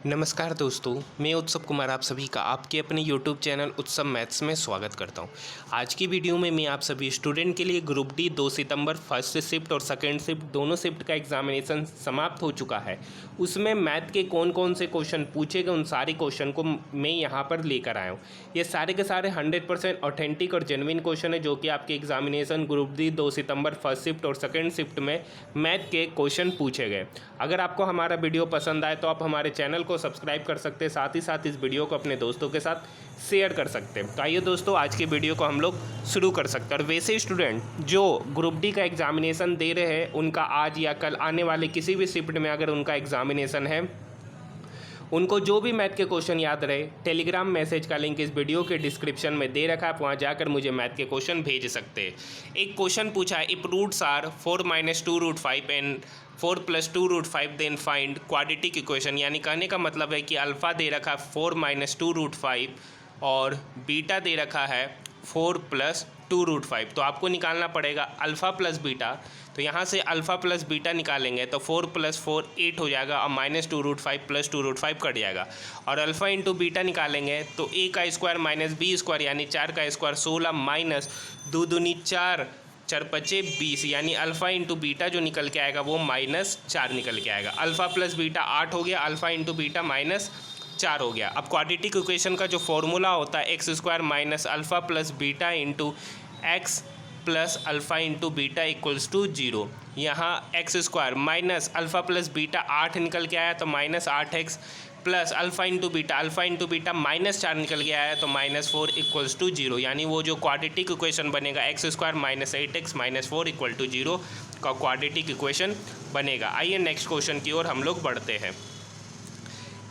नमस्कार दोस्तों, मैं उत्सव कुमार आप सभी का आपके अपने YouTube चैनल उत्सव मैथ्स में स्वागत करता हूं। आज की वीडियो में मैं आप सभी स्टूडेंट के लिए ग्रुप डी 2 सितंबर फर्स्ट शिफ्ट और सेकंड शिफ्ट दोनों शिफ्ट का एग्जामिनेशन समाप्त हो चुका है। उसमें मैथ के कौन कौन से क्वेश्चन पूछे गए उन सारे क्वेश्चन को मैं यहाँ पर लेकर आया हूँ। ये सारे के सारे 100% ऑथेंटिक और जेन्युइन क्वेश्चन है जो कि आपके एग्जामिनेशन ग्रुप डी 2 सितंबर फर्स्ट शिफ्ट और सेकेंड शिफ्ट में मैथ के क्वेश्चन पूछे गए। अगर आपको हमारा वीडियो पसंद आए तो आप हमारे चैनल को सब्सक्राइब कर सकते हैं, साथ ही साथ इस वीडियो को अपने दोस्तों के साथ शेयर कर सकते हैं। तो आइए दोस्तों, आज की वीडियो को हम लोग शुरू कर सकते हैं। और वैसे स्टूडेंट जो ग्रुप डी का एग्जामिनेशन दे रहे हैं उनका आज या कल आने वाले किसी भी शिफ्ट में अगर उनका एग्जामिनेशन है, उनको जो भी मैथ के क्वेश्चन याद रहे, टेलीग्राम मैसेज का लिंक इस वीडियो के डिस्क्रिप्शन में दे रखा है, आप वहाँ जाकर मुझे मैथ के क्वेश्चन भेज सकते हैं। एक क्वेश्चन पूछा है, if roots are 4 - 2 √5 and 4 + 2 √5 then find quadratic equation. यानी कहने का मतलब है कि अल्फ़ा दे रखा है 4 - 2 √5 और बीटा दे रखा है 4 + 2 √5। तो आपको निकालना पड़ेगा अल्फ़ा प्लस बीटा। तो यहाँ से अल्फ़ा प्लस बीटा निकालेंगे तो 4 + 4 8 हो जाएगा और -2 √5 + 2 √5 कट जाएगा। और अल्फ़ा इंटू बीटा निकालेंगे तो a का स्क्वायर - b स्क्वायर यानी 4 का स्क्वायर 16 माइनस 2 दूनी 4 4 पचे 20 यानी अल्फ़ा इंटू बीटा जो निकल के आएगा वो -4 निकल के आएगा। अल्फ़ा प्लस बीटा 8 हो गया, अल्फ़ा इंटू बीटा -4 हो गया। अब क्वाड्रेटिक इक्वेशन का जो फॉर्मूला होता है x² - alpha plus beta into x plus alpha into beta equals to 0। यहाँ x² minus alpha plus beta 8 निकल के आया तो -8x plus alpha into beta -4 निकल के आया तो -4 इक्वल्स टू 0। यानी वो जो क्वाड्रेटिक इक्वेशन बनेगा x² - 8x - 4 इक्वल टू 0 का क्वाड्रेटिक इक्वेशन बनेगा। आइए नेक्स्ट क्वेश्चन की ओर हम लोग बढ़ते हैं।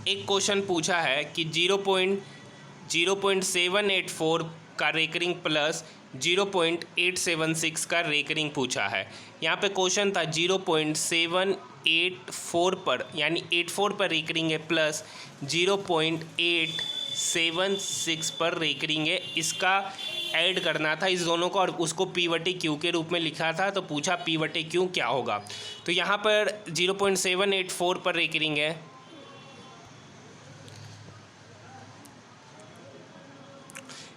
एक क्वेश्चन पूछा है कि 0.784 का रेकरिंग प्लस 0.876 का रेकरिंग पूछा है। यहाँ पे क्वेश्चन था 0.784 पर यानी 84 पर रेकरिंग है प्लस 0.876 पर रेकरिंग है। इसका ऐड करना था इस दोनों को और उसको P/Q के रूप में लिखा था। तो पूछा P/Q क्या होगा। तो यहाँ पर 0.784 पर रेकरिंग है,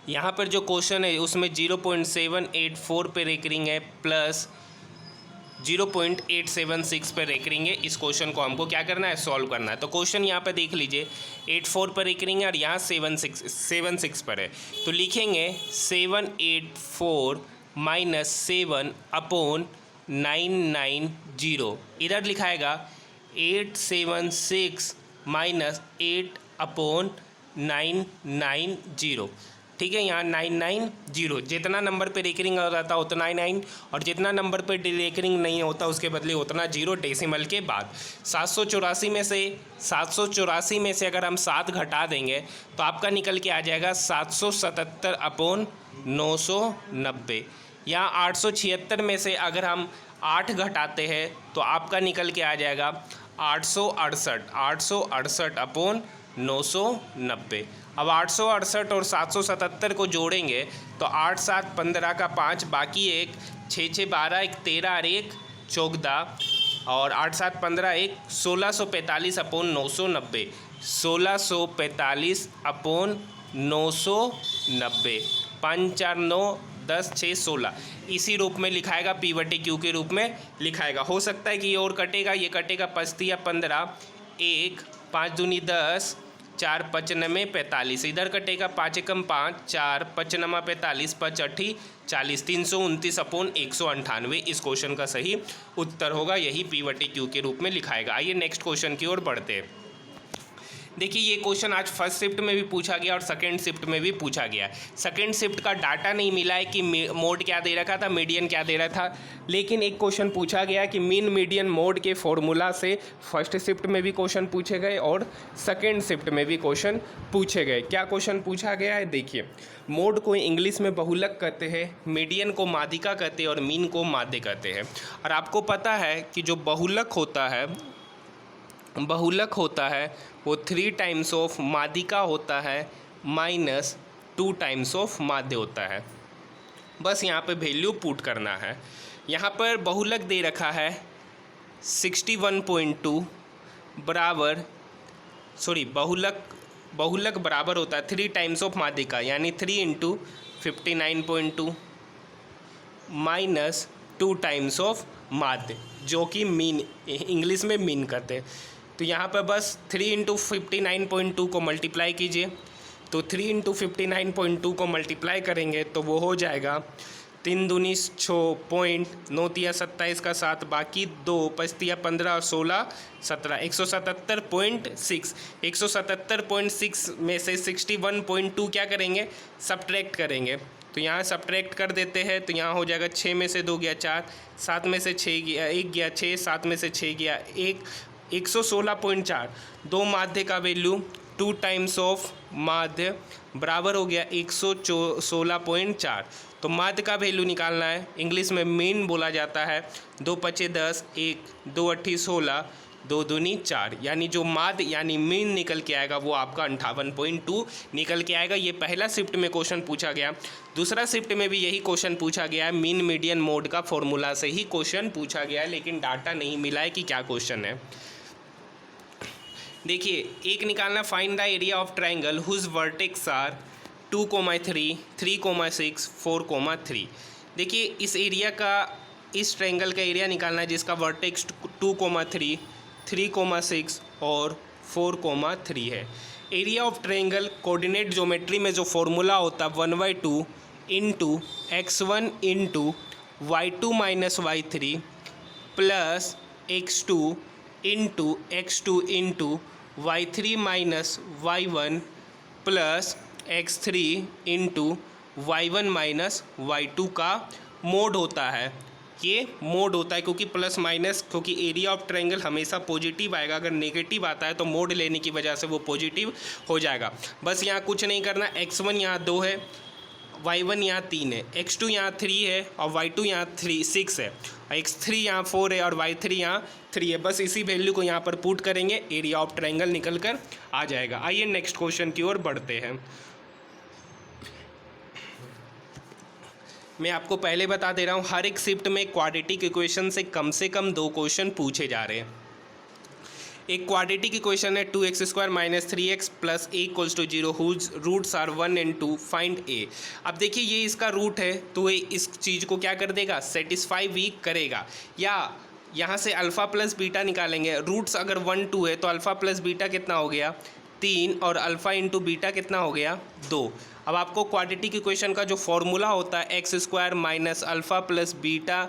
यहाँ पर जो क्वेश्चन है उसमें 0.784 पे रेकरिंग है प्लस 0.876 पे रेकरिंग है। इस क्वेश्चन को हमको क्या करना है, सॉल्व करना है। तो क्वेश्चन यहाँ पे देख लीजिए 84 पर रेकरिंग है और यहाँ 76 पर है। तो लिखेंगे 784 - 7/990। इधर लिखाएगा 876 - 8/990। ठीक है, यहाँ 990 जितना नंबर पे रेकरिंग हो जाता उतना 9 और जितना नंबर पे रेकरिंग नहीं होता उसके बदले उतना 0 डेसिमल के बाद। 784 में से अगर हम 7 घटा देंगे तो आपका निकल के आ जाएगा 777/990। यहाँ 876 में से अगर हम 8 घटाते हैं तो आपका निकल के आ जाएगा 868/990। अब 868 और 777 को जोड़ेंगे तो 8 - 7 = 15 का 5 बाकी 1 6 - 6 = 12 1 13 और 1 14 और 8 - 7 = 15 1 1645/990 1645/990 5 4 9 10 6 16 इसी रूप में लिखाएगा, P/Q के रूप में लिखाएगा। हो सकता है कि ये और कटेगा, ये कटेगा 5 × 15 1 5 दूनी 10 4 5 9 45 इधर कटेगा 5 × 5 4 5 9 45 5 8 40 329/198 इस क्वेश्चन का सही उत्तर होगा। यही P/Q के रूप में लिखाएगा। आइए नेक्स्ट क्वेश्चन की ओर बढ़ते हैं। देखिए ये क्वेश्चन आज फर्स्ट शिफ्ट में भी पूछा गया और सेकंड शिफ्ट में भी पूछा गया। सेकंड शिफ्ट का डाटा नहीं मिला है कि मोड क्या दे रखा था, मीडियन क्या दे रहा था, लेकिन एक क्वेश्चन पूछा गया कि मीन मीडियन मोड के फॉर्मूला से फर्स्ट शिफ्ट में भी क्वेश्चन पूछे गए और सेकंड शिफ्ट में भी क्वेश्चन पूछे गए। क्या क्वेश्चन पूछा गया है, देखिए। मोड को इंग्लिश में बहुलक कहते हैं, मीडियन को माध्यिका कहते हैं और मीन को माध्य कहते हैं। और आपको पता है कि जो बहुलक होता है वो 3 टाइम्स ऑफ माध्यिका होता है -2 टाइम्स ऑफ माध्य होता है। बस यहाँ पे वैल्यू पुट करना है। यहाँ पर बहुलक दे रखा है 61.2 बराबर सॉरी बहुलक बराबर होता है 3 टाइम्स ऑफ माध्य का, यानी 3 इंटू 59.2 माइनस 2 टाइम्स ऑफ माध्य, जो कि मीन इंग्लिश में मीन करते हैं। तो यहाँ पर बस 3 इंटू 59.2 को मल्टीप्लाई कीजिए। तो 3 इंटू 59.2 को मल्टीप्लाई करेंगे तो वो हो जाएगा 3 दूनी 6 पॉइंट 9 तिया 27 का 7, बाकी 2 5 15 और 16 17, 177.6। 177.6 में से 61.2 क्या करेंगे, सब्ट्रैक्ट करेंगे। तो यहाँ सब्ट्रैक्ट कर देते हैं, तो यहाँ हो जाएगा 6 में से 2 गया 4, 7 में से 6 गया 1 गया 6, 7 में से 6 गया 1, 116.4। दो माध्य का वैल्यू 2 टाइम्स ऑफ माध्य बराबर हो गया 116.4। तो माध्य का वैल्यू निकालना है, इंग्लिश में मीन बोला जाता है। 2 पचे 10, 1 2 अट्ठी 16, 2 दूनी 4, यानी जो माध्य यानी मीन निकल के आएगा वो आपका 58.2 निकल के आएगा। ये पहला शिफ्ट में क्वेश्चन पूछा गया। दूसरा शिफ्ट में भी यही क्वेश्चन पूछा गया है, मीन मीडियन मोड का फॉर्मूला से ही क्वेश्चन पूछा गया है, लेकिन डाटा नहीं मिला है कि क्या क्वेश्चन है। देखिए, एक निकालना, find the area of triangle whose vertex are 2,3, 3,6, 4,3। देखिए, इस एरिया का, इस ट्राइंगल का एरिया निकालना है जिसका वर्टेक्स 2,3, 3,6 और 4,3 है। Area of triangle coordinate geometry में जो फॉर्मूला होता है 1/2 into x1 into y2 minus y3 plus x2 into x2 into y3 minus y1 plus x3 into y1 minus y2 का मोड होता है। ये मोड होता है क्योंकि प्लस माइनस, क्योंकि एरिया ऑफ ट्रायंगल हमेशा पॉजिटिव आएगा, अगर नेगेटिव आता है तो मोड लेने की वजह से वो पॉजिटिव हो जाएगा। बस यहाँ कुछ नहीं करना, x1 यहाँ 2 है, y1 यहाँ 3 है, x2 यहाँ 3 है और y2 यहाँ 6 है, x3 यहाँ 4 है और y3 यहाँ 3 है। बस इसी वैल्यू को यहाँ पर पुट करेंगे, एरिया ऑफ ट्रायंगल निकल कर आ जाएगा। आइए नेक्स्ट क्वेश्चन की ओर बढ़ते हैं। मैं आपको पहले बता दे रहा हूँ, हर एक शिफ्ट में क्वाड्रेटिक इक्वेशन से कम 2 क्वेश्चन पूछे जा रहे हैं। एक क्वाड्रेटिक इक्वेशन है 2x² minus 3x plus a equals to 0 whose roots are 1 and 2 find a। अब देखिए, ये इसका रूट है तो ये इस चीज़ को क्या कर देगा, सेटिस्फाई भी करेगा। या यहाँ से अल्फ़ा प्लस बीटा निकालेंगे, रूट्स अगर 1 2 है तो अल्फ़ा प्लस बीटा कितना हो गया 3 और अल्फ़ा इंटू बीटा कितना हो गया 2। अब आपको क्वाड्रेटिक इक्वेशन का जो फॉर्मूला होता है x² minus alpha plus beta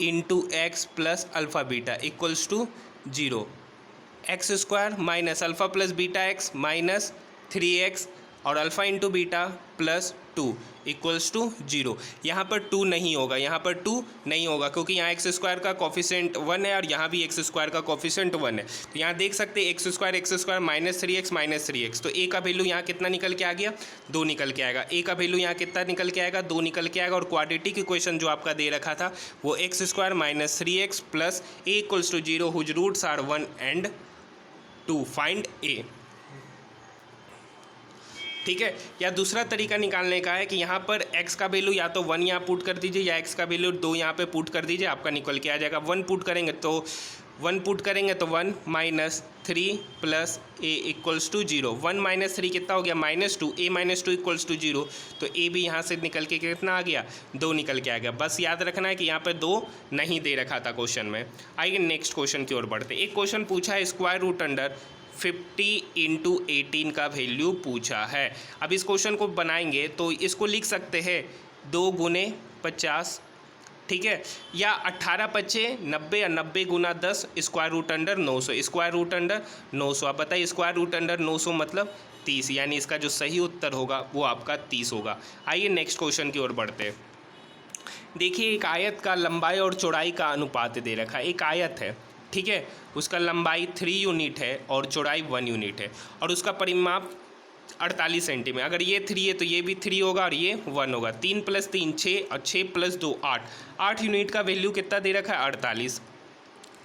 into x plus alpha beta equals to 0। x² minus alpha plus beta x minus 3x और alpha into beta plus 2 equals to 0। यहाँ पर 2 नहीं होगा, यहाँ पर 2 नहीं होगा क्योंकि यहाँ x² का कोफिशिएंट 1 है और यहाँ भी x² का कोफिशिएंट 1 है। तो यहाँ देख सकते हैं x² माइनस 3x। तो a का वैल्यू यहाँ कितना निकल के आ गया, 2 निकल के आएगा। a का वैल्यू यहाँ कितना निकल के आएगा, 2 निकल के आएगा। और क्वाड्रेटिक इक्वेशन जो आपका दे रखा था वो x² minus 3x plus a equals to 0 whose roots are 1 and 2 find a। ठीक है। या दूसरा तरीका निकालने का है कि यहाँ पर x का वैल्यू या तो 1 यहाँ पुट कर दीजिए या x का वैल्यू 2 यहाँ पे पुट कर दीजिए, आपका निकल के आ जाएगा। 1 पुट करेंगे तो 1 minus 3 plus a equals to 0। 1 minus 3 कितना हो गया -2, a माइनस 2 इक्वल्स टू 0। तो a भी यहाँ से निकल के कितना आ गया, 2 निकल के आ गया। बस याद रखना है कि यहाँ पर 2 नहीं दे रखा था क्वेश्चन में। आइए नेक्स्ट क्वेश्चन की ओर बढ़ते। एक क्वेश्चन पूछा है स्क्वायर रूट अंडर 50 इंटू 18 का वैल्यू पूछा है। अब इस क्वेश्चन को बनाएंगे तो इसको लिख सकते हैं 2 गुने 50, ठीक है, या 18 पच्चे 90 या 90 गुना 10 square root under 900। Square root under 900, आप बताइए स्क्वायर रूट अंडर 900 मतलब 30, यानी इसका जो सही उत्तर होगा वो आपका 30 होगा। आइए नेक्स्ट क्वेश्चन की ओर बढ़ते हैं। देखिए, एक आयत का लंबाई और चौड़ाई का अनुपात दे रखा है। एक आयत है, ठीक है, उसका लंबाई 3 यूनिट है और चौड़ाई 1 यूनिट है और उसका परिमाप 48 सेंटीमीटर। अगर ये 3 है तो ये भी 3 होगा और ये 1 होगा। 3 + 3 6 और 6 + 2 8। 8 यूनिट का वैल्यू कितना दे रखा है 48।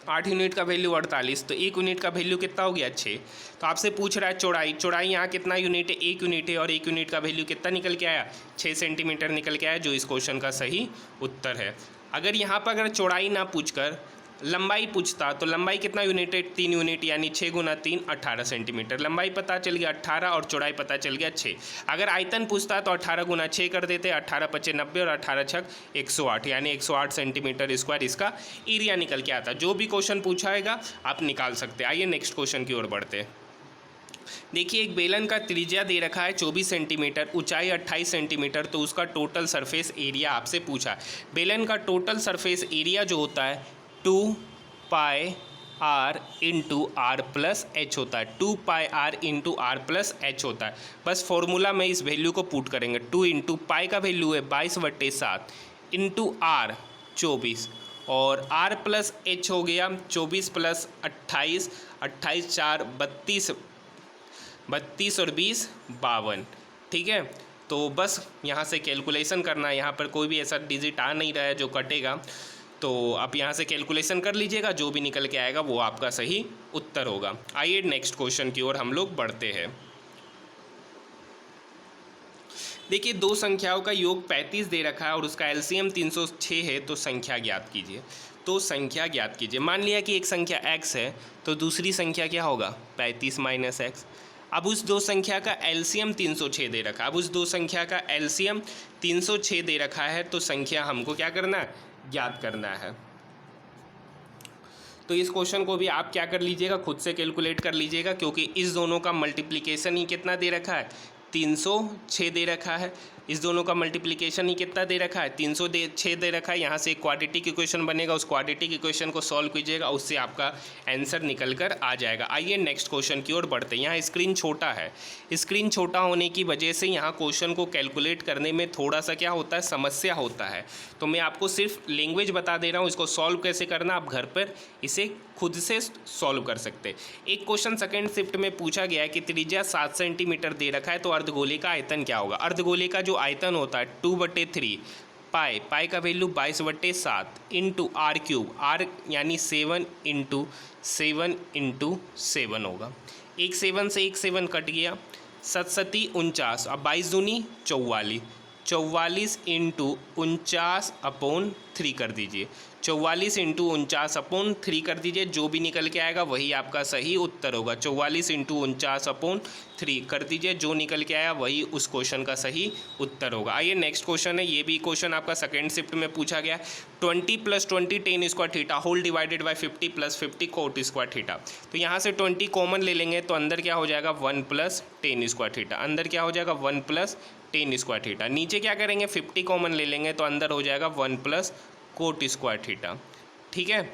8 यूनिट का वैल्यू 48, तो 1 यूनिट का वैल्यू कितना हो गया 6। तो आपसे पूछ रहा है चौड़ाई यहाँ कितना यूनिट है, 1 यूनिट है और 1 यूनिट का वैल्यू कितना निकल के आया 6 सेंटीमीटर निकल के आया, जो इस क्वेश्चन का सही उत्तर है। अगर यहाँ पर चौड़ाई ना पूछकर लंबाई पूछता तो लंबाई कितना यूनिट है, 3 यूनिट, यानी 6 गुना 3 18 सेंटीमीटर। लंबाई पता चल गया 18 और चौड़ाई पता चल गया 6। अगर आयतन पूछता तो 18 गुना 6 कर देते, 18 पचे 90 और 18 छक 108, यानी 108 सेंटीमीटर स्क्वायर इसका एरिया निकल के आता। जो भी क्वेश्चन पूछाएगा आप निकाल सकते। आइए नेक्स्ट क्वेश्चन की ओर बढ़ते हैं। देखिए एक बेलन का त्रिज्या दे रखा है 24 सेंटीमीटर, ऊंचाई 28 सेंटीमीटर, तो उसका टोटल सरफेस एरिया आपसे पूछा। बेलन का टोटल सरफेस एरिया जो होता है 2 pi R into R plus H होता है, 2 pi R into R plus H होता है। बस फॉर्मूला में इस वैल्यू को पुट करेंगे। 2 इंटू पाई का वैल्यू है 22/7 इंटू आर 24 और आर प्लस एच हो गया 24 प्लस 28, 28 4 32, 32 और 20 52। ठीक है, तो बस यहाँ से कैलकुलेशन करना है। यहाँ पर कोई भी ऐसा डिजिट आ नहीं रहा है जो कटेगा, तो आप यहाँ से कैलकुलेशन कर लीजिएगा, जो भी निकल के आएगा वो आपका सही उत्तर होगा। आइए नेक्स्ट क्वेश्चन की ओर हम लोग बढ़ते हैं। देखिए दो संख्याओं का योग 35 दे रखा है और उसका एलसीएम 306 है, तो संख्या ज्ञात कीजिए। तो संख्या ज्ञात कीजिए। मान लिया कि एक संख्या x है तो दूसरी संख्या क्या होगा 35 माइनस एक्स। अब उस दो संख्या का एलसीएम 306 दे रखा है। अब उस दो संख्या का एलसीएम 306 दे रखा है, तो संख्या हमको क्या करना है, ज्ञात करना है। तो इस क्वेश्चन को भी आप क्या कर लीजिएगा, खुद से कैलकुलेट कर लीजिएगा, क्योंकि इस दोनों का मल्टीप्लिकेशन ही कितना दे रखा है 306 दे रखा है। इस दोनों का मल्टीप्लिकेशन ही कितना दे रखा है 306 दे रखा है। यहाँ से एक क्वाड्रेटिक इक्वेशन बनेगा, उस क्वाड्रेटिक इक्वेशन को सॉल्व कीजिएगा, उससे आपका आंसर निकल कर आ जाएगा। आइए नेक्स्ट क्वेश्चन की ओर बढ़ते हैं। यहाँ स्क्रीन छोटा है, स्क्रीन छोटा होने की वजह से यहाँ क्वेश्चन को कैलकुलेट करने में थोड़ा सा क्या होता है, समस्या होता है। तो मैं आपको सिर्फ लैंग्वेज बता दे रहा हूँ, इसको सॉल्व कैसे करना आप घर पर इसे खुद से सॉल्व कर सकते। एक क्वेश्चन सेकंड शिफ्ट में पूछा गया है कि त्रिज्या 7 सेंटीमीटर दे रखा है, तो अर्धगोले का आयतन क्या होगा। अर्धगोले का जो आयतन होता है 2/3 पाई, पाई का value 22/7 into r cube, r यानी 7 इंटू 7 इंटू 7 होगा। एक 7 से एक 7 कट गया, 7 49, अब 22 दूनी 44, 44 इंटू 49/3 कर दीजिए, 44 इंटू 49/3 कर दीजिए। जो भी निकल के आएगा वही आपका सही उत्तर होगा। 44 इंटू 49/3 कर दीजिए, जो निकल के आया वही उस क्वेश्चन का सही उत्तर होगा। आइए नेक्स्ट क्वेश्चन है, ये भी क्वेश्चन आपका सेकेंड शिफ्ट में पूछा गया। 20 + 20 tan square theta whole divided by 50 + 50 cot square theta. तो यहाँ से 20 कॉमन ले लेंगे तो अंदर क्या हो जाएगा 1 + tan स्क्वायर थीटा, अंदर क्या हो जाएगा 1 + tan स्क्वायर थीटा। नीचे क्या करेंगे 50 कॉमन ले लेंगे तो अंदर हो जाएगा 1 + cot स्क्वायर थीटा। ठीक है,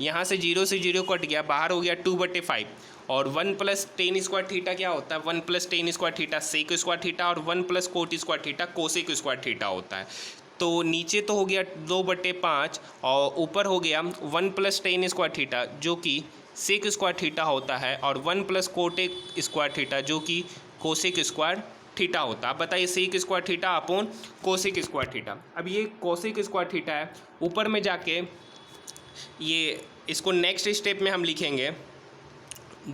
यहाँ से 0 से 0 कट गया, बाहर हो गया 2/5 और 1 + tan स्क्वायर थीटा क्या होता है 1 + tan square theta sec square theta और 1 + cot square theta cosec square theta होता है। तो नीचे तो हो गया 2/5 और ऊपर हो गया 1 + tan स्क्वायर थीटा जो कि सेक स्क्वायर थीटा होता है और 1 + cot स्क्वायर थीटा जो कि कोसेक स्क्वायर थीटा होता है। आप बताइए sec square theta upon cosec square theta. अब ये कोसेक स्क्वायर थीटा है, ऊपर में जाके ये इसको नेक्स्ट स्टेप में हम लिखेंगे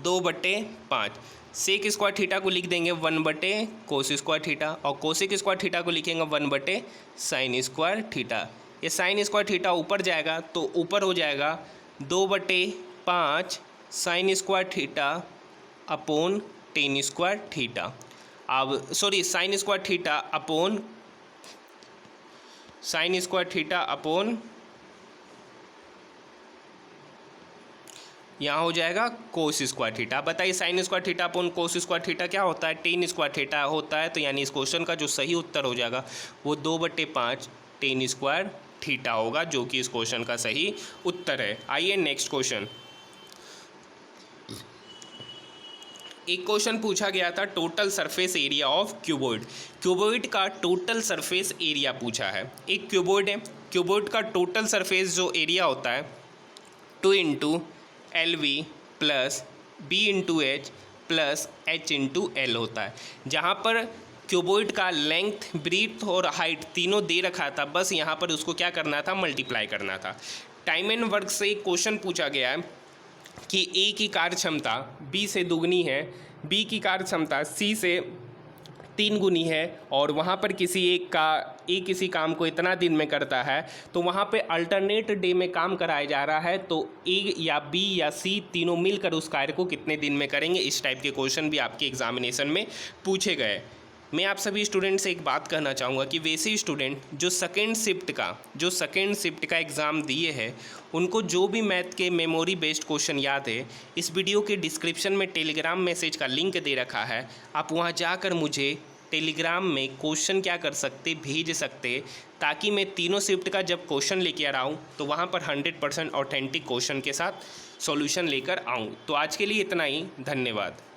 2/5। सेक स्क्वायर थीटा को लिख देंगे 1/cos स्क्वायर थीटा और कोसेक स्क्वायर थीटा को लिखेंगे 1/sin स्क्वायर थीटा। ये साइन स्क्वायर थीटा ऊपर जाएगा तो ऊपर हो जाएगा 2/5 sin square theta upon tan square theta. अब sorry sine square theta upon sine square theta upon यहाँ हो जाएगा कोस स्क्वायर थीटा। बताइए sine square theta upon cos square theta क्या होता है tan स्क्वायर थीटा होता है। तो यानी इस क्वेश्चन का जो सही उत्तर हो जाएगा वो 2/5 tan स्क्वायर थीटा होगा, जो कि इस क्वेश्चन का सही उत्तर है। आइए नेक्स्ट क्वेश्चन। एक क्वेश्चन पूछा गया था total surface area of cuboid. Cuboid का टोटल सरफेस एरिया पूछा है। एक क्यूबॉइड है, क्यूबॉइड का टोटल सरफेस जो एरिया होता है 2 × LV + B × H + H × L होता है। जहाँ पर क्यूबॉइड का लेंथ ब्रीथ और हाइट तीनों दे रखा था, बस यहाँ पर उसको क्या करना था मल्टीप्लाई करना था। टाइम एंड वर्क से एक क्वेश्चन पूछा गया है कि A की कार्य क्षमता B से दुगनी है, B की कार्य क्षमता C से 3 गुनी है और वहाँ पर किसी काम को इतना दिन में करता है, तो वहाँ पे अल्टरनेट डे में काम कराया जा रहा है, तो ए या बी या सी तीनों मिलकर उस कार्य को कितने दिन में करेंगे। इस टाइप के क्वेश्चन भी आपके एग्जामिनेशन में पूछे गए। मैं आप सभी स्टूडेंट से एक बात कहना चाहूँगा कि वैसे स्टूडेंट जो सेकेंड शिफ्ट का एग्ज़ाम दिए हैं, उनको जो भी मैथ के मेमोरी बेस्ड क्वेश्चन याद है, इस वीडियो के डिस्क्रिप्शन में टेलीग्राम मैसेज का लिंक दे रखा है। आप वहाँ जाकर मुझे टेलीग्राम में क्वेश्चन क्या कर सकते, भेज सकते, ताकि मैं तीनों शिफ्ट का जब क्वेश्चन लेके आ रहा हूँ तो वहाँ पर 100% ऑथेंटिक क्वेश्चन के साथ सॉल्यूशन लेकर आऊँ। तो आज के लिए इतना ही, धन्यवाद।